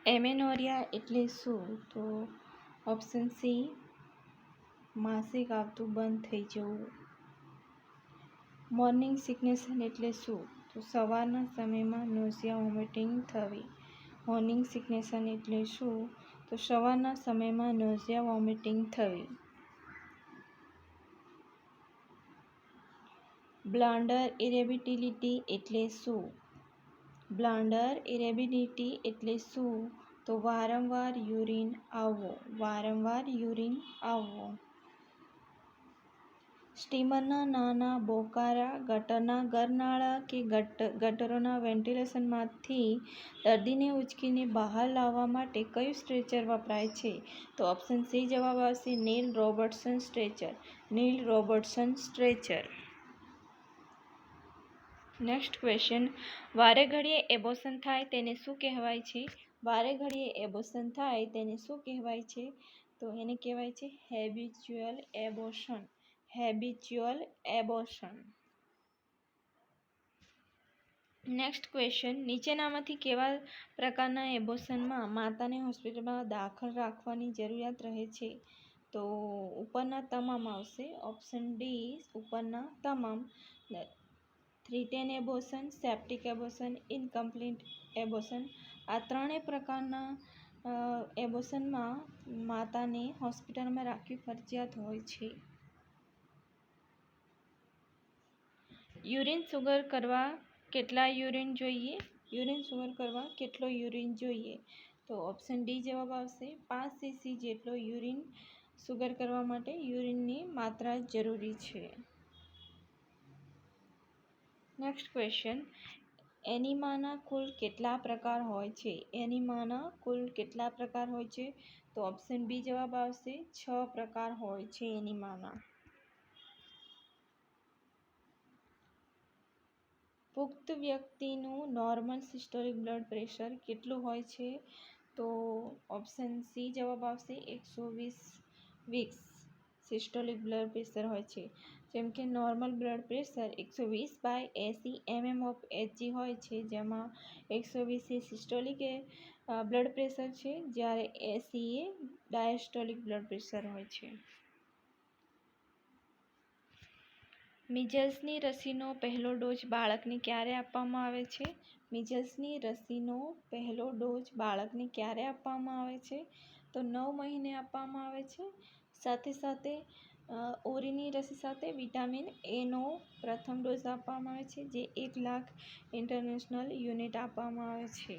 એમેનોરિયા એટલે શું? તો ઓપ્શન સી, માસિક આવતું બંધ થઈ જવું. મોર્નિંગ સિકનેસ એટલે શું? તો સવારના સમયમાં નોઝિયા વોમિટિંગ થવી. મોર્નિંગ સિકનેસ એટલે શું? તો સવારના સમયમાં નોઝિયા વોમિટિંગ થવી. બ્લાન્ડર ઇરેબિલિટી એટલે શું? બ્લાન્ડર ઇરેબિલિટી એટલે શું? તો વારંવાર યુરિન આવવો. વારંવાર યુરિન આવવો. સ્ટીમરના નાના બોકારા ગટરના ગરનાળા કે ગટરોના વેન્ટિલેશનમાંથી દર્દીને ઉંચકીને બહાર લાવવા માટે કયું સ્ટ્રેચર વપરાય છે? તો ઓપ્શન સી જવાબ આવશે નીલ રોબર્ટસન સ્ટ્રેચર. નીલ રોબર્ટસન સ્ટ્રેચર. નેક્સ્ટ ક્વેશ્ચન, વારે ઘડીએ એબોર્શન થાય તેને શું કહેવાય છે? વારે ઘડીએ એબોર્શન થાય તેને શું કહેવાય છે? તો એને કહેવાય છે habitual abortion. Habitual abortion. Next question, નીચેનામાંથી કેવા પ્રકારના એબોર્શનમાં માતાને હોસ્પિટલમાં દાખલ રાખવાની જરૂરિયાત રહે છે? તો ઉપરના તમામ આવશે. ઓપ્શન ડી ઉપરના તમામ. Threatened abortion, septic abortion, incomplete abortion, આ ત્રણેય પ્રકારના એબોર્શનમાં માતાને હોસ્પિટલમાં રાખવી ફરજિયાત હોય છે. યુરિન સુગર કરવા કેટલા યુરિન જોઈએ? યુરિન સુગર કરવા કેટલો યુરિન જોઈએ? તો ઓપ્શન ડી જવાબ આવશે 5 cc જેટલો યુરિન સુગર કરવા માટે યુરિનની માત્રા જરૂરી છે. નેક્સ્ટ ક્વેશ્ચન, એનીમાના કુલ કેટલા પ્રકાર હોય છે? એનીમાના કુલ કેટલા પ્રકાર હોય છે? તો ઓપ્શન બી જવાબ આવશે 6 પ્રકાર હોય છે એનીમાના. પુખ્ત વ્યક્તિનું નોર્મલ સિસ્ટોલિક બ્લડ પ્રેશર કેટલું હોય છે? તો ઓપ્શન સી જવાબ આવશે 120 સિસ્ટોલિક બ્લડ પ્રેશર હોય છે. જેમ કે normal blood pressure 120/80 mm of Hg હોય છે, જેમાં 120 એ સિસ્ટોલિક બ્લડ પ્રેશર છે, જ્યારે 80 એ ડાયસ્ટોલિક બ્લડ પ્રેશર હોય છે. મિઝલ્સની રસીનો પહેલો ડોઝ બાળકને ક્યારે આપવામાં આવે છે? મિઝલ્સની રસીનો પહેલો ડોઝ બાળકને ક્યારે આપવામાં આવે છે? તો 9 મહિને આપવામાં આવે છે. સાથે સાથે ઓરીની રસી સાથે વિટામિન એનો પ્રથમ ડોઝ આપવામાં આવે છે, જે 1 લાખ ઇન્ટરનેશનલ યુનિટ આપવામાં આવે છે.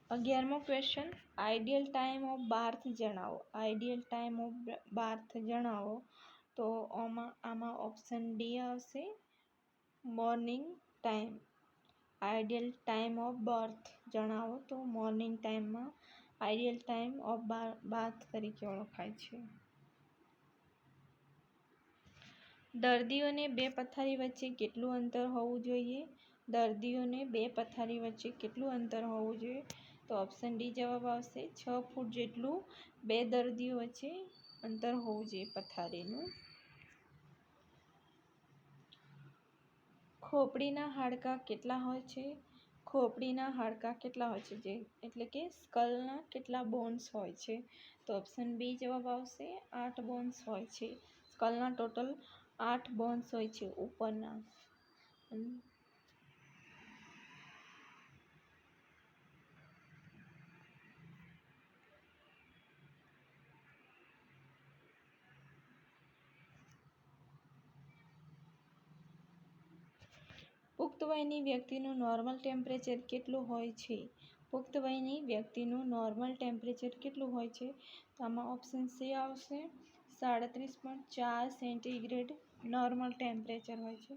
અગિયારમો question, ideal time of birth જણાવો. આઈડિયલ ટાઈમ ઓફ બાર્થ જણાવો. તો આમાં ઓપ્શન ડી આવશે morning time. Ideal time of birth જણાવો. તો મોર્નિંગ ટાઈમમાં આઈડિયલ ટાઈમ ઓફ બાર્થ તરીકે ઓળખાય છે. દર્દીઓને બે પથારી વચ્ચે કેટલું અંતર હોવું જોઈએ? દર્દીઓને બે પથારી વચ્ચે કેટલું અંતર હોવું જોઈએ? તો ઓપ્શન ડી જવાબ આવશે 6 ફૂટ જેટલું બે દર્દીઓ વચ્ચે અંતર હોવું જોઈએ પથારીનું. ખોપડીના હાડકાં કેટલા હોય છે? ખોપડીના હાડકાં કેટલા હોય છે? એટલે કે સ્કલના કેટલા બોન્સ હોય છે? તો ઓપ્શન બી જવાબ આવશે 8 બોન્સ હોય છે. સ્કલના ટોટલ 8 બોન્સ હોય છે ઉપરના. પુખ્ત વયની વ્યક્તિનું નોર્મલ ટેમ્પરેચર કેટલું હોય છે? પુખ્ત વયની વ્યક્તિનું નોર્મલ ટેમ્પરેચર કેટલું હોય છે? તો આમાં ઓપ્શન સી આવશે 37.4 સેન્ટીગ્રેડ નોર્મલ ટેમ્પરેચર હોય છે.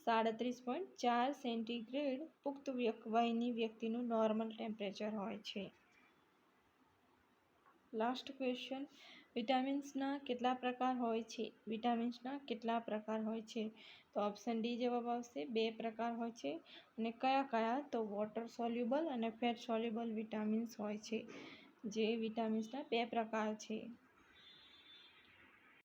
37.4 સેન્ટીગ્રેડ પુખ્ત વયની વ્યક્તિનું નોર્મલ ટેમ્પરેચર હોય છે. લાસ્ટ ક્વેશ્ચન, વિટામિન્સના કેટલા પ્રકાર હોય છે? વિટામિન્સના કેટલા પ્રકાર હોય છે? તો ઓપ્શન ડી જવાબ આવશે 2 પ્રકાર હોય છે. અને કયા કયા? તો વોટર સોલ્યુબલ અને ફેટ સોલ્યુબલ વિટામિન્સ હોય છે. જે વિટામિન્સના 2 પ્રકાર છે.